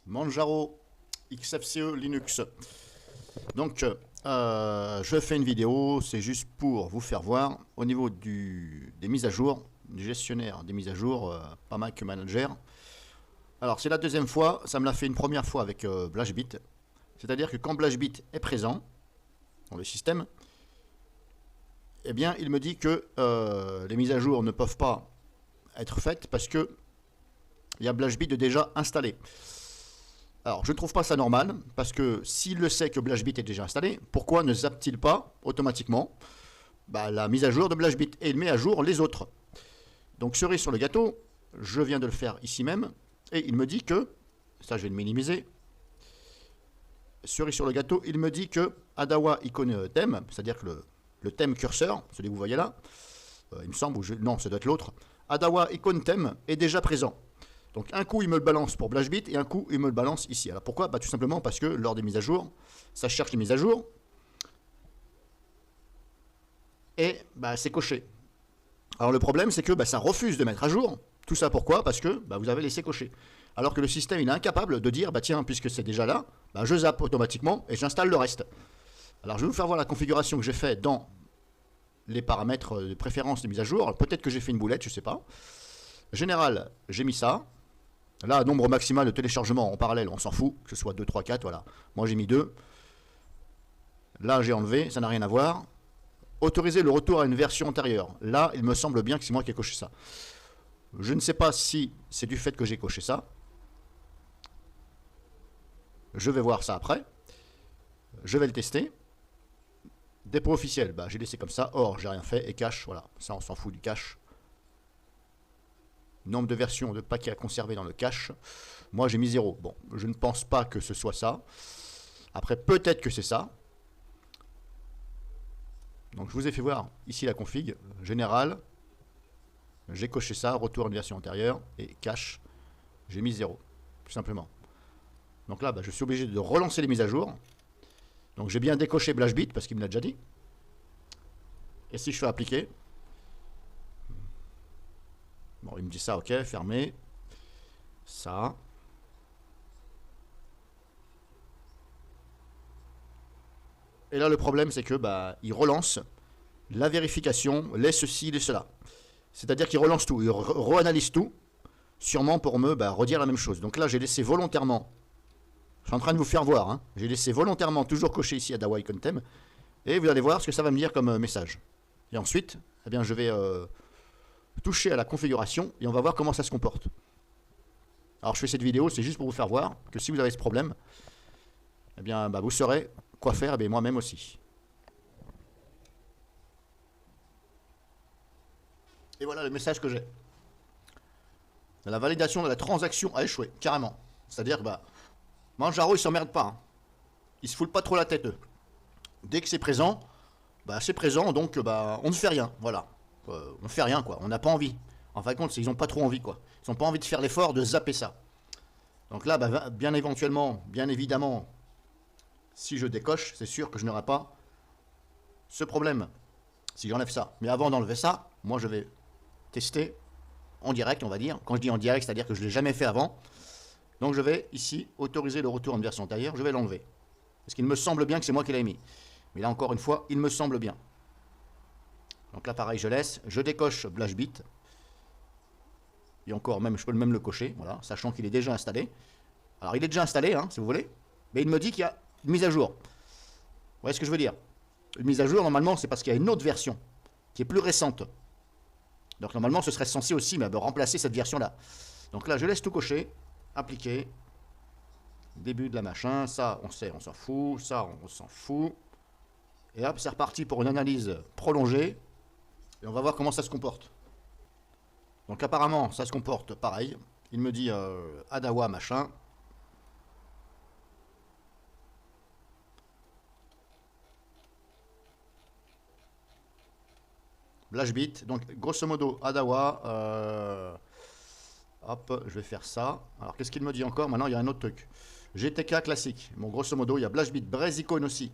Manjaro XFCE Linux. Donc, je fais une vidéo, c'est juste pour vous faire voir au niveau des mises à jour, du gestionnaire des mises à jour, pas Mac Manager. Alors, c'est la deuxième fois, ça me l'a fait une première fois avec BlashBit. C'est-à-dire que quand BlashBit est présent dans le système, eh bien, il me dit que les mises à jour ne peuvent pas être faites parce que il y a BlashBit déjà installé. Alors, je ne trouve pas ça normal, parce que s'il le sait que BlashBit est déjà installé, pourquoi ne zappe-t-il pas automatiquement la mise à jour de BlashBit et il met à jour les autres? Donc, cerise sur le gâteau, je viens de le faire ici même, et il me dit que, ça je vais le minimiser, cerise sur le gâteau, il me dit que Adawa icône thème, c'est-à-dire que le thème curseur, celui que vous voyez là, il me semble, non, ça doit être l'autre, Adawa icône thème est déjà présent. Donc un coup il me le balance pour BlashBit et un coup il me le balance ici. Alors pourquoi? Tout simplement parce que lors des mises à jour, ça cherche les mises à jour et c'est coché. Alors le problème c'est que ça refuse de mettre à jour. Tout ça pourquoi? Parce que vous avez laissé cocher. Alors que le système il est incapable de dire tiens, puisque c'est déjà là, je zappe automatiquement et j'installe le reste. Alors je vais vous faire voir la configuration que j'ai fait dans les paramètres de préférence des mises à jour. Peut-être que j'ai fait une boulette, je sais pas. Général, j'ai mis ça. Là, nombre maximal de téléchargement en parallèle, on s'en fout, que ce soit 2, 3, 4, voilà. Moi j'ai mis 2. Là j'ai enlevé, ça n'a rien à voir. Autoriser le retour à une version antérieure. Là, il me semble bien que c'est moi qui ai coché ça. Je ne sais pas si c'est du fait que j'ai coché ça. Je vais voir ça après. Je vais le tester. Dépôt officiel, j'ai laissé comme ça. Or, j'ai rien fait. Et cache, voilà. Ça, on s'en fout du cache. Nombre de versions de paquets à conserver dans le cache. Moi, j'ai mis 0. Bon, je ne pense pas que ce soit ça. Après, peut-être que c'est ça. Donc, je vous ai fait voir ici la config. Général. J'ai coché ça. Retour à une version antérieure. Et cache. J'ai mis 0. Tout simplement. Donc là, je suis obligé de relancer les mises à jour. Donc, j'ai bien décoché BlashBit parce qu'il me l'a déjà dit. Et si je fais appliquer... Bon, il me dit ça, ok, fermé. Ça. Et là, le problème, c'est que il relance la vérification, les ceci, les cela. C'est-à-dire qu'il relance tout, il reanalyse tout, sûrement pour me redire la même chose. Donc là, j'ai laissé volontairement, je suis en train de vous faire voir, hein, j'ai laissé volontairement toujours cocher ici Adawa icon theme, et vous allez voir ce que ça va me dire comme message. Et ensuite, eh bien, je vais... toucher à la configuration et on va voir comment ça se comporte. Alors je fais cette vidéo, c'est juste pour vous faire voir que si vous avez ce problème, eh bien vous saurez quoi faire, et moi-même aussi. Et voilà le message que j'ai. La validation de la transaction a échoué, carrément. C'est-à-dire que Manjaro il s'emmerde pas. Hein. Il se fout pas trop la tête eux. Dès que c'est présent, c'est présent, donc on ne fait rien, voilà. On fait rien quoi, on n'a pas envie. En fin de compte, ils n'ont pas trop envie quoi. Ils n'ont pas envie de faire l'effort de zapper ça. Donc là, bien éventuellement, bien évidemment, si je décoche, c'est sûr que je n'aurai pas ce problème. Si j'enlève ça. Mais avant d'enlever ça, moi je vais tester en direct, on va dire. Quand je dis en direct, c'est-à-dire que je ne l'ai jamais fait avant. Donc je vais ici autoriser le retour en version antérieure, je vais l'enlever. Parce qu'il me semble bien que c'est moi qui l'ai mis. Mais là encore une fois, il me semble bien. Donc là pareil je laisse, je décoche BlashBit. Et encore même, je peux même le cocher, voilà, sachant qu'il est déjà installé. Alors il est déjà installé, hein, si vous voulez. Mais il me dit qu'il y a une mise à jour. Vous voyez ce que je veux dire? Une mise à jour, normalement, c'est parce qu'il y a une autre version qui est plus récente. Donc normalement, ce serait censé aussi remplacer cette version-là. Donc là, je laisse tout cocher, appliquer. Début de la machin, ça on sait, on s'en fout, ça on s'en fout. Et hop, c'est reparti pour une analyse prolongée. Et on va voir comment ça se comporte. Donc apparemment, ça se comporte pareil. Il me dit Adawa machin. BlashBit. Donc grosso modo, Adawa. Hop, je vais faire ça. Alors qu'est-ce qu'il me dit encore? Maintenant, il y a un autre truc. GTK classique. Bon, grosso modo, il y a BlashBit, Braze icône aussi.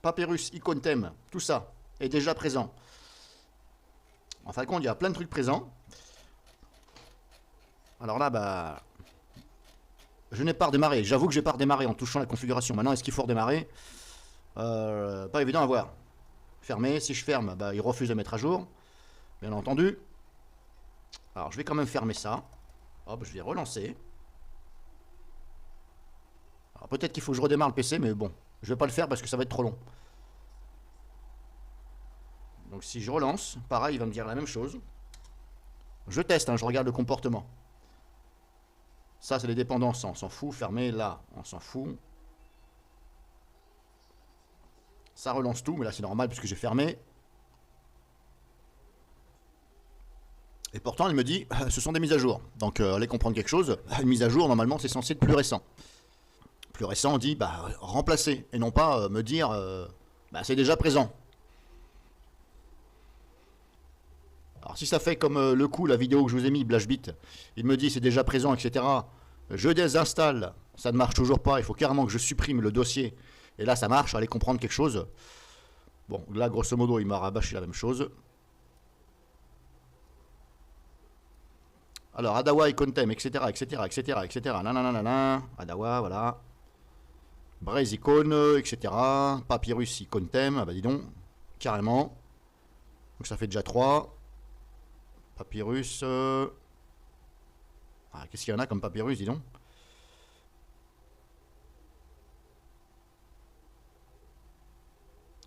Papyrus, icône thème, tout ça est déjà présent. En fin de compte, il y a plein de trucs présents. Alors là, bah... Je n'ai pas redémarré. J'avoue que j'ai pas redémarré en touchant la configuration. Maintenant, est-ce qu'il faut redémarrer? Pas évident à voir. Fermer. Si je ferme, bah, il refuse de mettre à jour. Bien entendu. Alors, je vais quand même fermer ça. Hop, je vais relancer. Alors, peut-être qu'il faut que je redémarre le PC, mais bon. Je vais pas le faire parce que ça va être trop long. Donc, si je relance, pareil, il va me dire la même chose. Je teste, hein, je regarde le comportement. Ça, c'est les dépendances, on s'en fout. Fermé, là, on s'en fout. Ça relance tout, mais là, c'est normal puisque j'ai fermé. Et pourtant, il me dit, ce sont des mises à jour. Donc, allez comprendre quelque chose. Une mise à jour, normalement, c'est censé être plus récent. Plus récent, on dit, bah, remplacer. Et non pas me dire, bah, c'est déjà présent. Alors, si ça fait comme le coup, la vidéo que je vous ai mis, Blashbit, il me dit, c'est déjà présent, etc. Je désinstalle, ça ne marche toujours pas. Il faut carrément que je supprime le dossier. Et là, ça marche, allez comprendre quelque chose. Bon, là, grosso modo, il m'a rabâché la même chose. Alors, Adawa et Contem, etc., etc., etc., etc. Nanana, Adawa, voilà. Braze Icon, etc. Papyrus Icontem, ah bah dis donc, carrément. Donc ça fait déjà 3. Papyrus. Ah, qu'est-ce qu'il y en a comme Papyrus, dis donc?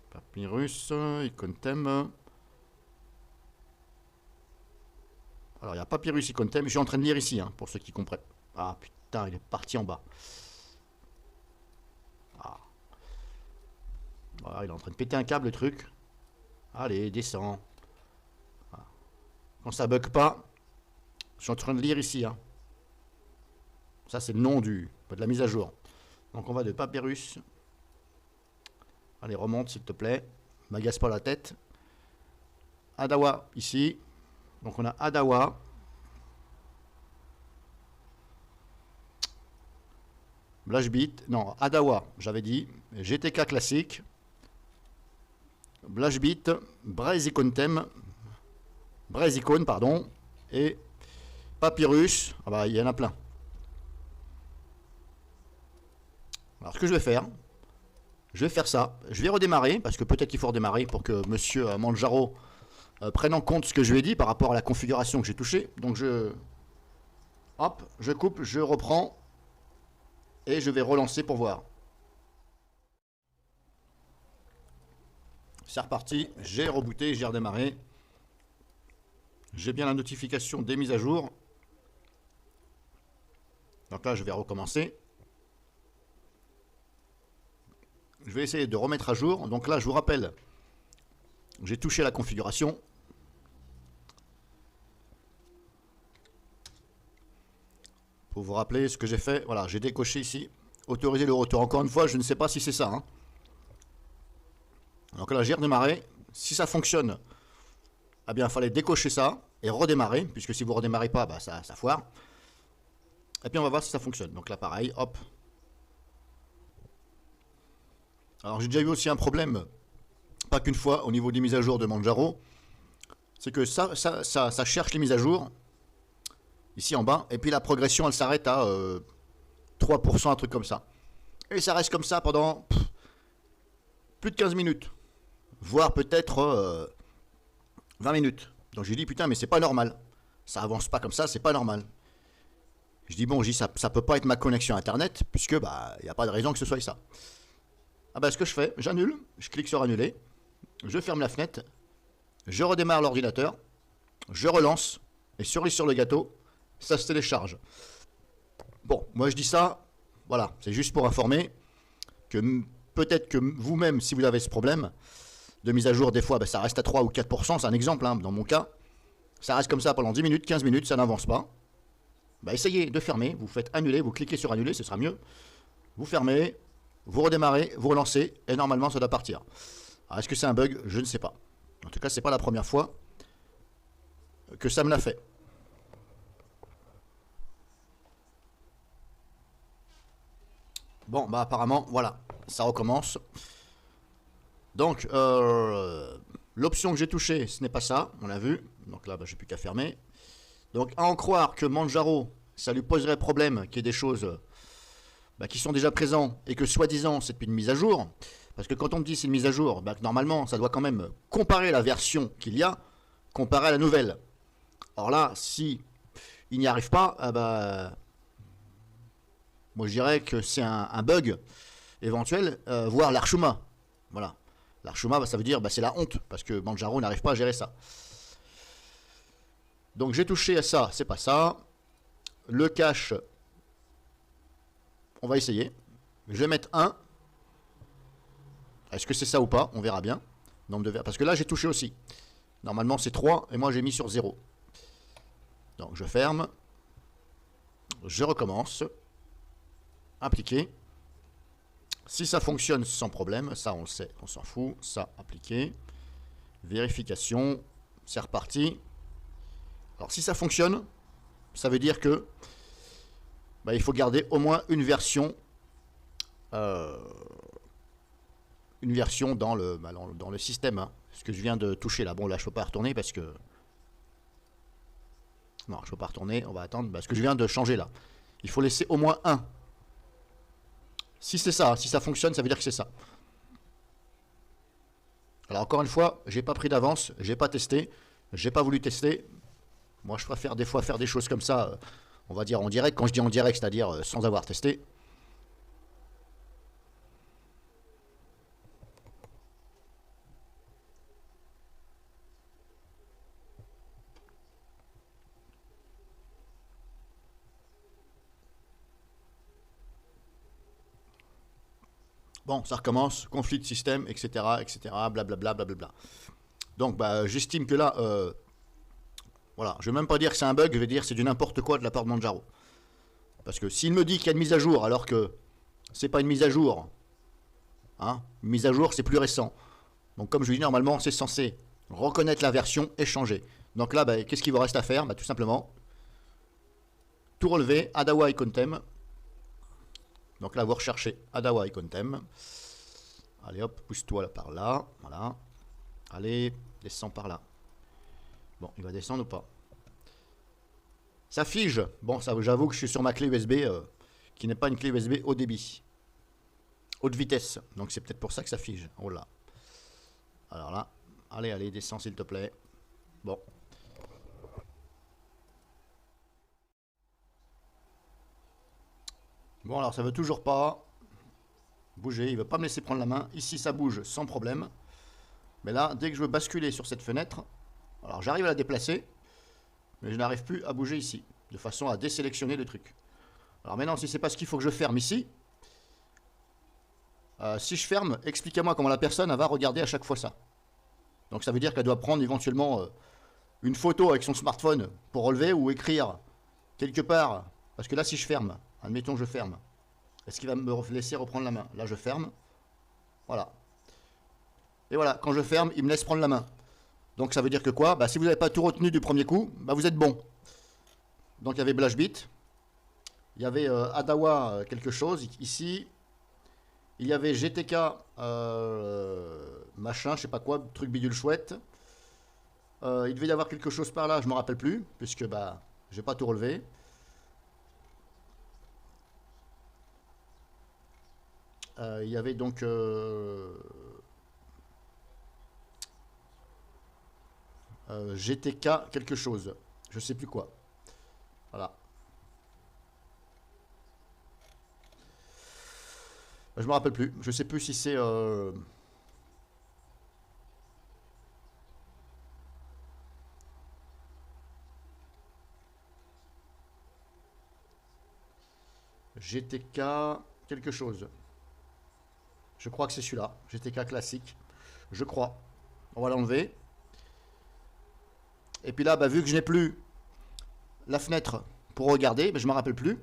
Papyrus, Icontem. Alors, il y a Papyrus Icontem. Je suis en train de lire ici, hein, pour ceux qui comprennent. Ah, putain, il est parti en bas. Ah. Voilà, il est en train de péter un câble, le truc. Allez, descends. Ah. Quand ça bug pas, je suis en train de lire ici. Hein. Ça, c'est le nom de la mise à jour. Donc, on va de Papyrus. Allez, remonte, s'il te plaît. M'agace pas la tête. Adawa, ici. Donc, on a Adawa. Blashbit. Non, Adawa, j'avais dit. GTK classique. Blashbit. Braze Icontem. Braze Icon, pardon. Et Papyrus. Ah bah, il y en a plein. Alors, ce que je vais faire ça. Je vais redémarrer, parce que peut-être qu'il faut redémarrer pour que monsieur Manjaro prenne en compte ce que je lui ai dit par rapport à la configuration que j'ai touchée. Donc, hop, je coupe, je reprends. Et je vais relancer pour voir. C'est reparti. J'ai rebooté, j'ai redémarré. J'ai bien la notification des mises à jour. Donc là, je vais recommencer. Je vais essayer de remettre à jour. Donc là, je vous rappelle, j'ai touché la configuration. Pour vous rappeler ce que j'ai fait, voilà, j'ai décoché ici. Autoriser le retour. Encore une fois, je ne sais pas si c'est ça. Hein. Donc là, j'ai redémarré. Si ça fonctionne, eh bien, il fallait décocher ça et redémarrer. Puisque si vous ne redémarrez pas, bah, ça foire. Et puis, on va voir si ça fonctionne. Donc là, pareil, hop. Alors j'ai déjà eu aussi un problème, pas qu'une fois, au niveau des mises à jour de Manjaro. C'est que ça cherche les mises à jour, ici en bas, et puis la progression elle s'arrête à 3%, un truc comme ça. Et ça reste comme ça pendant plus de 15 minutes, voire peut-être 20 minutes. Donc j'ai dit putain mais c'est pas normal, ça avance pas comme ça, c'est pas normal. Je dis bon, ça peut pas être ma connexion internet, puisque bah il n'y a pas de raison que ce soit ça. Ah bah ce que je fais, j'annule, je clique sur annuler, je ferme la fenêtre, je redémarre l'ordinateur, je relance, et cerise sur le gâteau, ça se télécharge. Bon, moi je dis ça, voilà, c'est juste pour informer que peut-être que vous-même, si vous avez ce problème de mise à jour, des fois, bah, ça reste à 3 ou 4%, c'est un exemple, hein, dans mon cas, ça reste comme ça pendant 10 minutes, 15 minutes, ça n'avance pas. Bah, essayez de fermer, vous faites annuler, vous cliquez sur annuler, ce sera mieux. Vous fermez, vous redémarrez, vous relancez, et normalement ça doit partir. Alors est-ce que c'est un bug? Je ne sais pas. En tout cas, c'est pas la première fois que ça me l'a fait. Bon, bah apparemment, voilà, ça recommence. Donc, l'option que j'ai touchée, ce n'est pas ça, on l'a vu. Donc là, bah, j'ai plus qu'à fermer. Donc, à en croire que Manjaro ça lui poserait problème qu'il y ait des choses qui sont déjà présentes et que soi-disant c'est une mise à jour. Parce que quand on me dit c'est une mise à jour, normalement ça doit quand même comparer la version qu'il y a, comparer à la nouvelle. Or là, si il n'y arrive pas, moi je dirais que c'est un bug éventuel, voire l'Archuma. Voilà. L'Archuma, ça veut dire c'est la honte, parce que Manjaro n'arrive pas à gérer ça. Donc j'ai touché à ça, c'est pas ça. Le cache, on va essayer. Je vais mettre 1. Est-ce que c'est ça ou pas? On verra bien. Nombre de verres. Parce que là, j'ai touché aussi. Normalement, c'est 3 et moi, j'ai mis sur 0. Donc, je ferme. Je recommence. Appliquer. Si ça fonctionne sans problème, ça, on le sait, on s'en fout. Ça, appliquer. Vérification. C'est reparti. Alors, si ça fonctionne, ça veut dire que il faut garder au moins une version dans le système, hein. Ce que je viens de toucher là. Bon, là, je ne peux pas retourner parce que... Non, je ne peux pas retourner. On va attendre. Ce que je viens de changer là. Il faut laisser au moins 1. Si c'est ça, si ça fonctionne, ça veut dire que c'est ça. Alors, encore une fois, j'ai pas pris d'avance. J'ai pas testé. J'ai pas voulu tester. Moi, je préfère des fois faire des choses comme ça, on va dire en direct. Quand je dis en direct, c'est-à-dire sans avoir testé. Bon, ça recommence, conflit de système, etc., etc., blablabla, blablabla. Donc, j'estime que là, voilà, je ne vais même pas dire que c'est un bug, je vais dire que c'est du n'importe quoi de la part de Manjaro. Parce que s'il me dit qu'il y a une mise à jour, alors que c'est pas une mise à jour, hein, une mise à jour, c'est plus récent. Donc, comme je dis, normalement, c'est censé reconnaître la version et changer. Donc là, qu'est-ce qu'il vous reste à faire? Tout simplement, tout relever, Adawa Icontem. Donc là, vous recherchez Adawa Icontem. Allez hop, pousse-toi là, par là. Voilà. Allez, descends par là. Bon, il va descendre ou pas? Ça fige. Bon, ça, j'avoue que je suis sur ma clé USB qui n'est pas une clé USB haut débit. Haute vitesse. Donc c'est peut-être pour ça que ça fige. Oh là. Alors là, allez, descends s'il te plaît. Bon. Bon, alors ça veut toujours pas bouger. Il veut pas me laisser prendre la main. Ici, ça bouge sans problème. Mais là, dès que je veux basculer sur cette fenêtre, alors j'arrive à la déplacer, mais je n'arrive plus à bouger ici, de façon à désélectionner le truc. Alors maintenant, si c'est parce qu'il faut que je ferme ici, si je ferme, expliquez-moi comment la personne va regarder à chaque fois ça. Donc ça veut dire qu'elle doit prendre éventuellement une photo avec son smartphone pour relever ou écrire quelque part. Parce que là, si je ferme, admettons que je ferme, est-ce qu'il va me laisser reprendre la main? Là, je ferme. Voilà. Et voilà, quand je ferme, il me laisse prendre la main. Donc ça veut dire que quoi? Si vous n'avez pas tout retenu du premier coup, vous êtes bon. Donc il y avait Blashbit. Il y avait Adawa quelque chose ici. Il y avait GTK machin, je sais pas quoi, truc bidule chouette. Il devait y avoir quelque chose par là, je ne me rappelle plus, puisque j'ai pas tout relevé. Il y avait donc GTK quelque chose, je sais plus quoi. Voilà. Je me rappelle plus, je sais plus si c'est GTK quelque chose. Je crois que c'est celui-là, GTK classique. Je crois. On va l'enlever. Et puis là, vu que je n'ai plus la fenêtre pour regarder, je ne me rappelle plus.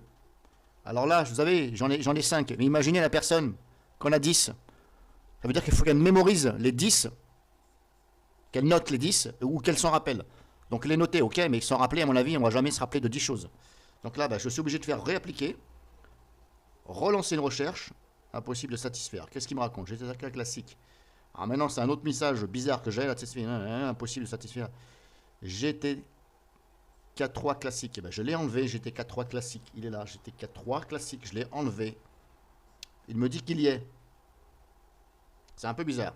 Alors là, vous savez, j'en ai 5. Mais imaginez la personne qu'on a 10. Ça veut dire qu'il faut qu'elle mémorise les 10, qu'elle note les 10, ou qu'elle s'en rappelle. Donc les noter, ok, mais s'en rappeler, à mon avis, on ne va jamais se rappeler de 10 choses. Donc là, je suis obligé de faire réappliquer, relancer une recherche, impossible de satisfaire. Qu'est-ce qu'il me raconte? J'ai un classique. Alors maintenant, c'est un autre message bizarre que j'ai là, impossible de satisfaire. GTK3 classique. Eh ben, je l'ai enlevé, GTK3 classique. Il est là, GTK3 classique. Je l'ai enlevé. Il me dit qu'il y est. C'est un peu bizarre.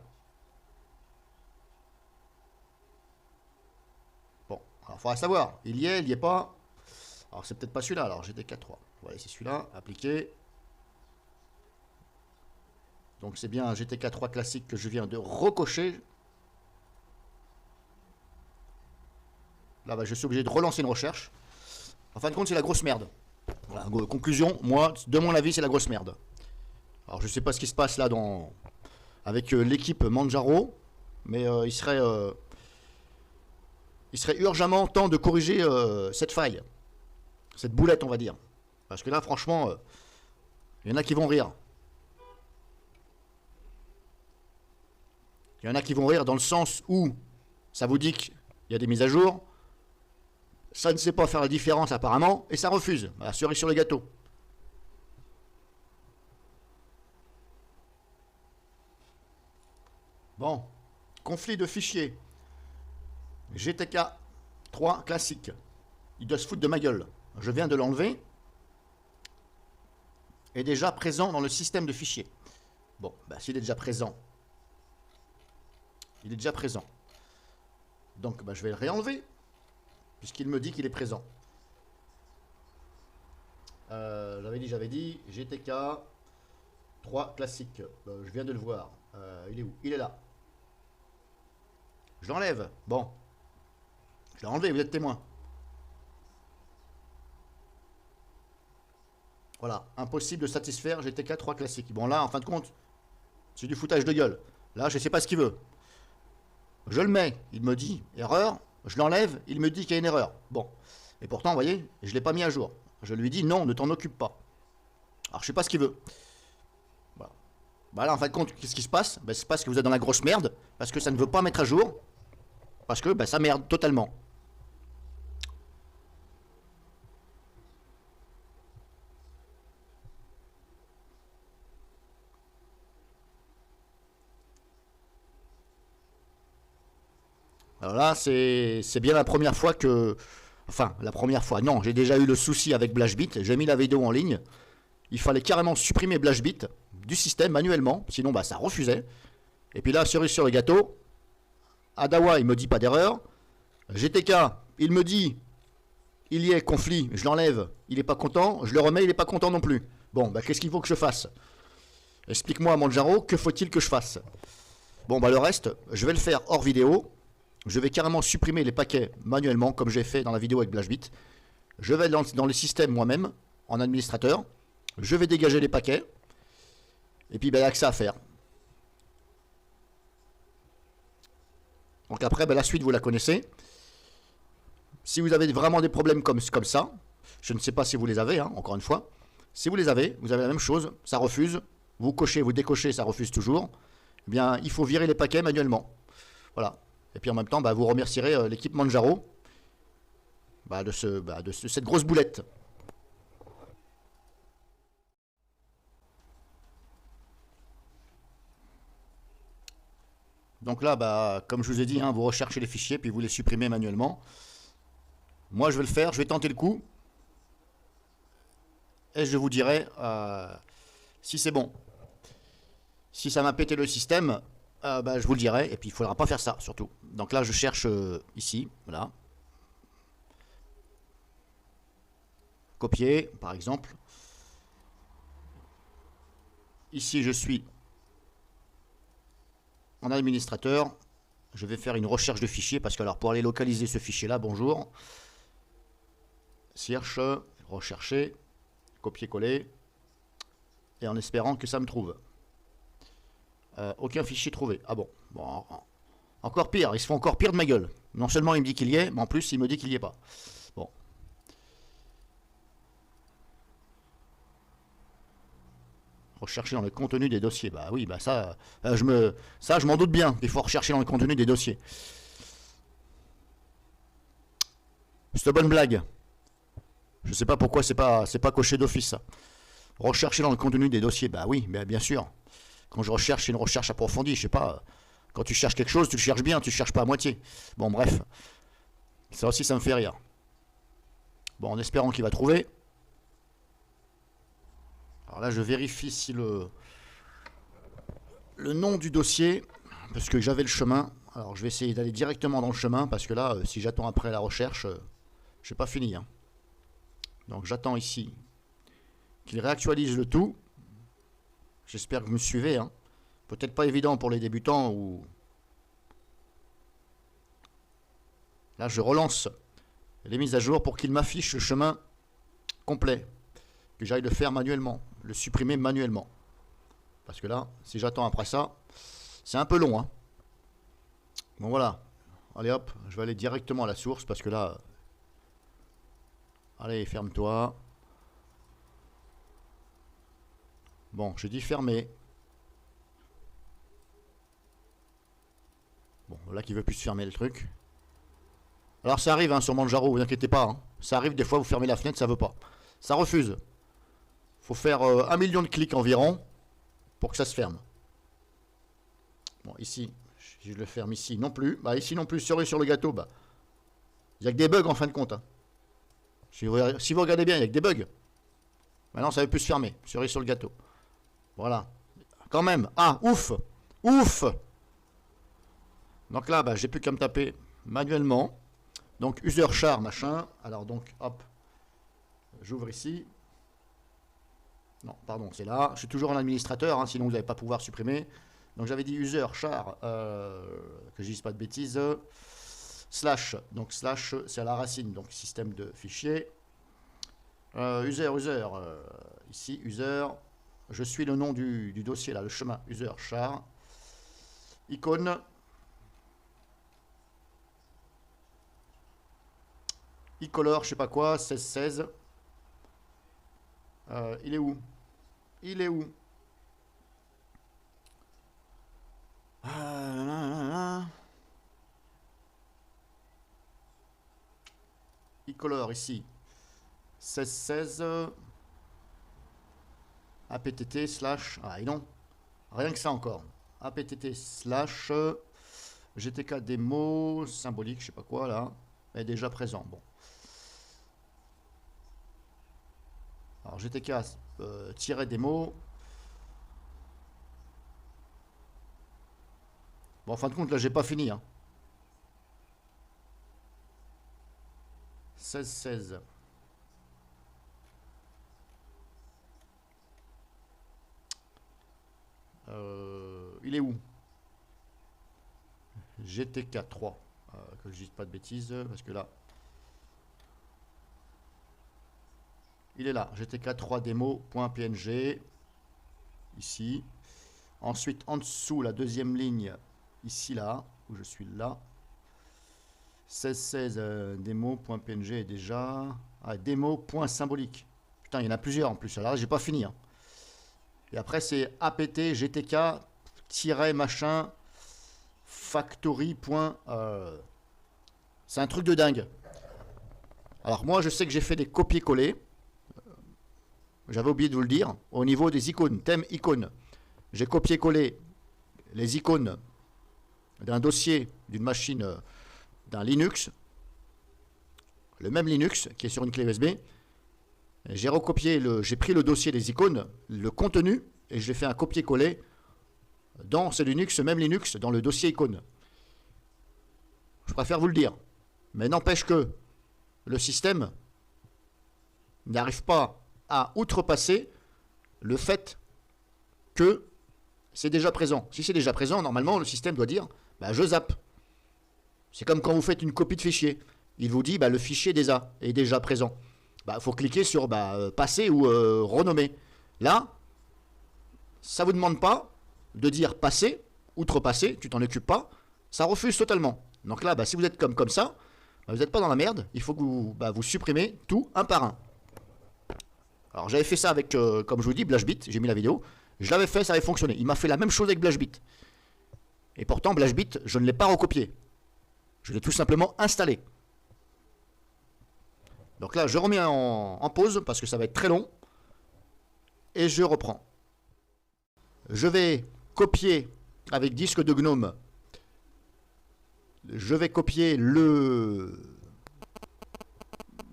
Bon, alors il faudra savoir. Il y est pas. Alors c'est peut-être pas celui-là. Alors GTK3. Voilà, c'est celui-là. Appliqué. Donc c'est bien un GTK3 classique que je viens de recocher. Là, bah, je suis obligé de relancer une recherche. En fin de compte, c'est la grosse merde. Voilà, conclusion, moi, de mon avis, c'est la grosse merde. Alors, je sais pas ce qui se passe là avec l'équipe Manjaro, mais il serait urgemment temps de corriger cette faille. Cette boulette, on va dire. Parce que là, franchement, il y en a qui vont rire. Il y en a qui vont rire dans le sens où ça vous dit qu'il y a des mises à jour. Ça ne sait pas faire la différence apparemment, et ça refuse. Voilà, cerise sur le gâteau. Bon, conflit de fichiers. GTK 3 classique. Il doit se foutre de ma gueule. Je viens de l'enlever. Est déjà présent dans le système de fichiers. Bon, bah, s'il est déjà présent. Il est déjà présent. Donc bah, je vais le réenlever. Puisqu'il me dit qu'il est présent. J'avais dit, GTK 3 classique. Je viens de le voir. Il est où? Il est là. Je l'enlève. Bon. Je l'ai enlevé, vous êtes témoin. Voilà. Impossible de satisfaire GTK 3 classique. Bon là, en fin de compte, c'est du foutage de gueule. Là, je ne sais pas ce qu'il veut. Je le mets. Il me dit, erreur. Je l'enlève, il me dit qu'il y a une erreur. Bon. Et pourtant, vous voyez, je ne l'ai pas mis à jour. Je lui dis non, ne t'en occupe pas. Alors, je ne sais pas ce qu'il veut. Voilà. Bah là, en fin de compte, qu'est-ce qui se passe? Ben, c'est parce que vous êtes dans la grosse merde, parce que ça ne veut pas mettre à jour, parce que ben, ça merde totalement. Alors là, c'est bien la première fois que... Enfin, la première fois, non, j'ai déjà eu le souci avec BlashBit. J'ai mis la vidéo en ligne. Il fallait carrément supprimer BlashBit du système manuellement, sinon bah, ça refusait. Et puis là, cerise sur le gâteau, Adawa, il me dit pas d'erreur. GTK, il me dit, il y est conflit, je l'enlève, il est pas content, je le remets, il est pas content non plus. Bon, bah qu'est-ce qu'il faut que je fasse? Explique-moi, Manjaro, que faut-il que je fasse? Bon, bah le reste, je vais le faire hors vidéo. Je vais carrément supprimer les paquets manuellement, comme j'ai fait dans la vidéo avec BlashBit. Je vais dans le système moi-même, en administrateur. Je vais dégager les paquets. Et puis, ben, il n'y a que ça à faire. Donc après, ben, la suite, vous la connaissez. Si vous avez vraiment des problèmes comme ça, je ne sais pas si vous les avez, hein, encore une fois. Si vous les avez, vous avez la même chose, ça refuse. Vous cochez, vous décochez, ça refuse toujours. Eh bien, il faut virer les paquets manuellement. Voilà. Et puis en même temps, bah, vous remercierez l'équipe Manjaro de cette grosse boulette. Donc là, bah, comme je vous ai dit, hein, vous recherchez les fichiers, puis vous les supprimez manuellement. Moi, je vais le faire, je vais tenter le coup. Et je vous dirai si c'est bon. Si ça m'a pété le système, bah, je vous le dirai. Et puis, il ne faudra pas faire ça, surtout. Donc là, je cherche ici, voilà. Copier, par exemple. Ici, je suis en administrateur. Je vais faire une recherche de fichier parce que alors pour aller localiser ce fichier-là, bonjour. Search, rechercher, copier-coller. Et en espérant que ça me trouve. Aucun fichier trouvé. Ah bon. Bon, encore pire, ils se font encore pire de ma gueule. Non seulement il me dit qu'il y est, mais en plus il me dit qu'il n'y est pas. Bon. Rechercher dans le contenu des dossiers. Bah oui, bah ça, je m'en doute bien. Il faut rechercher dans le contenu des dossiers. C'est une bonne blague. Je sais pas pourquoi c'est pas coché d'office ça. Rechercher dans le contenu des dossiers. Bah oui, mais bien sûr. Quand je recherche, c'est une recherche approfondie. Je sais pas. Quand tu cherches quelque chose, tu le cherches bien, tu ne cherches pas à moitié. Bon, bref. Ça aussi, ça me fait rire. Bon, en espérant qu'il va trouver. Alors là, je vérifie si le nom du dossier, parce que j'avais le chemin. Alors je vais essayer d'aller directement dans le chemin, parce que là, si j'attends après la recherche, je n'ai pas fini. Hein. Donc j'attends ici qu'il réactualise le tout. J'espère que vous me suivez. Hein. Peut-être pas évident pour les débutants. Ou là, je relance les mises à jour pour qu'il m'affiche le chemin complet. Que j'aille le faire manuellement, le supprimer manuellement. Parce que là, si j'attends après ça, c'est un peu long. Hein. Bon voilà. Allez hop, je vais aller directement à la source parce que là... Allez, ferme-toi. Bon, j'ai dit fermer. Bon, là qui veut plus se fermer le truc. Alors ça arrive hein, sur Manjaro, vous inquiétez pas. Hein. Ça arrive des fois, vous fermez la fenêtre, ça veut pas. Ça refuse. Faut faire 1 million de clics environ pour que ça se ferme. Bon, ici, si je le ferme ici non plus. Bah ici non plus, cerise sur le gâteau, bah. Il n'y a que des bugs en fin de compte. Hein. Si vous regardez bien, il n'y a que des bugs. Maintenant, ça ne veut plus se fermer. Cerise sur le gâteau. Voilà. Quand même. Ah, ouf. Ouf. Donc là, bah, j'ai plus qu'à me taper manuellement. Donc, user char, machin. Alors donc, hop. J'ouvre ici. Non, pardon, c'est là. Je suis toujours un administrateur, hein, sinon vous n'allez pas pouvoir supprimer. Donc j'avais dit user char, que je dise pas de bêtises. Slash, donc slash, c'est à la racine, donc système de fichiers. User, ici, user. Je suis le nom du dossier, là, le chemin, user char. Icône. E-color, je sais pas quoi, 1616. Il est où? Il est où? E-color ici. 1616. APTT slash. Ah, et non. Rien que ça encore. APTT slash. GTK démo symbolique, je sais pas quoi là. Est déjà présent. Bon. Alors GTK démo. Bon, en fin de compte, là, j'ai pas fini. Hein. 16-16. Il est où? GTK 3. Que je dise pas de bêtises, parce que là... Il est là, GTK 3 démo.png. Ici. Ensuite, en dessous, la deuxième ligne, ici, là, où je suis là. 1616 démo.png est déjà. Ah, démo.symbolique. Putain, il y en a plusieurs en plus. Alors là, j'ai pas fini. Hein. Et après, c'est apt gtk machin factory. C'est un truc de dingue. Alors moi, je sais que j'ai fait des copier-coller. J'avais oublié de vous le dire. Au niveau des icônes, thème icône. J'ai copié-collé les icônes d'un dossier, d'une machine, d'un Linux. Le même Linux qui est sur une clé USB. J'ai recopié, j'ai pris le dossier des icônes, le contenu, et j'ai fait un copier-coller dans ce Linux, ce même Linux, dans le dossier icône. Je préfère vous le dire. Mais n'empêche que le système n'arrive pas à outrepasser le fait que c'est déjà présent. Si c'est déjà présent, normalement, le système doit dire bah, je zappe. C'est comme quand vous faites une copie de fichier. Il vous dit bah, le fichier est déjà présent. Bah, faut cliquer sur passer ou renommer. Là, ça ne vous demande pas de dire passer, outrepasser, tu t'en occupes pas. Ça refuse totalement. Donc là, si vous êtes comme ça, vous n'êtes pas dans la merde. Il faut que vous supprimez tout un par un. Alors j'avais fait ça avec, comme je vous dis, BlashBit. J'ai mis la vidéo. Je l'avais fait, ça avait fonctionné. Il m'a fait la même chose avec BlashBit. Et pourtant, BlashBit, je ne l'ai pas recopié. Je l'ai tout simplement installé. Donc là, je remets en pause parce que ça va être très long. Et je reprends. Je vais copier avec disque de GNOME. Je vais copier le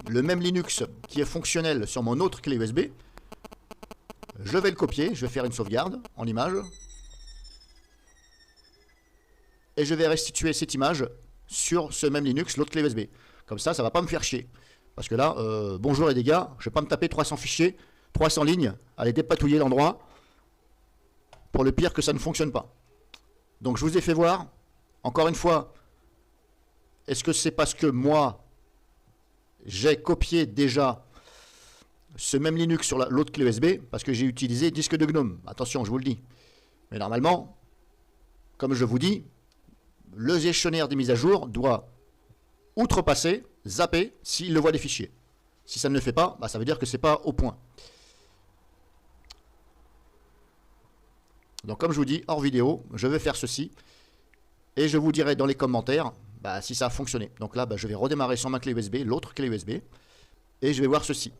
le même Linux qui est fonctionnel sur mon autre clé USB. Je vais le copier, je vais faire une sauvegarde en image. Et je vais restituer cette image sur ce même Linux, l'autre clé USB. Comme ça, ça va pas me faire chier. Parce que là, bonjour les dégâts, je vais pas me taper 300 fichiers, 300 lignes, aller dépatouiller l'endroit. Pour le pire que ça ne fonctionne pas. Donc je vous ai fait voir, encore une fois, est-ce que c'est parce que moi, j'ai copié déjà ce même Linux sur l'autre clé USB, parce que j'ai utilisé disque de GNOME. Attention, je vous le dis. Mais normalement, comme je vous dis, le gestionnaire des mises à jour doit outrepasser, zapper, s'il le voit des fichiers. Si ça ne le fait pas, bah, ça veut dire que c'est pas au point. Donc comme je vous dis, hors vidéo, je vais faire ceci. Et je vous dirai dans les commentaires bah, si ça a fonctionné. Donc là, bah, je vais redémarrer sur ma clé USB, l'autre clé USB. Et je vais voir ceci.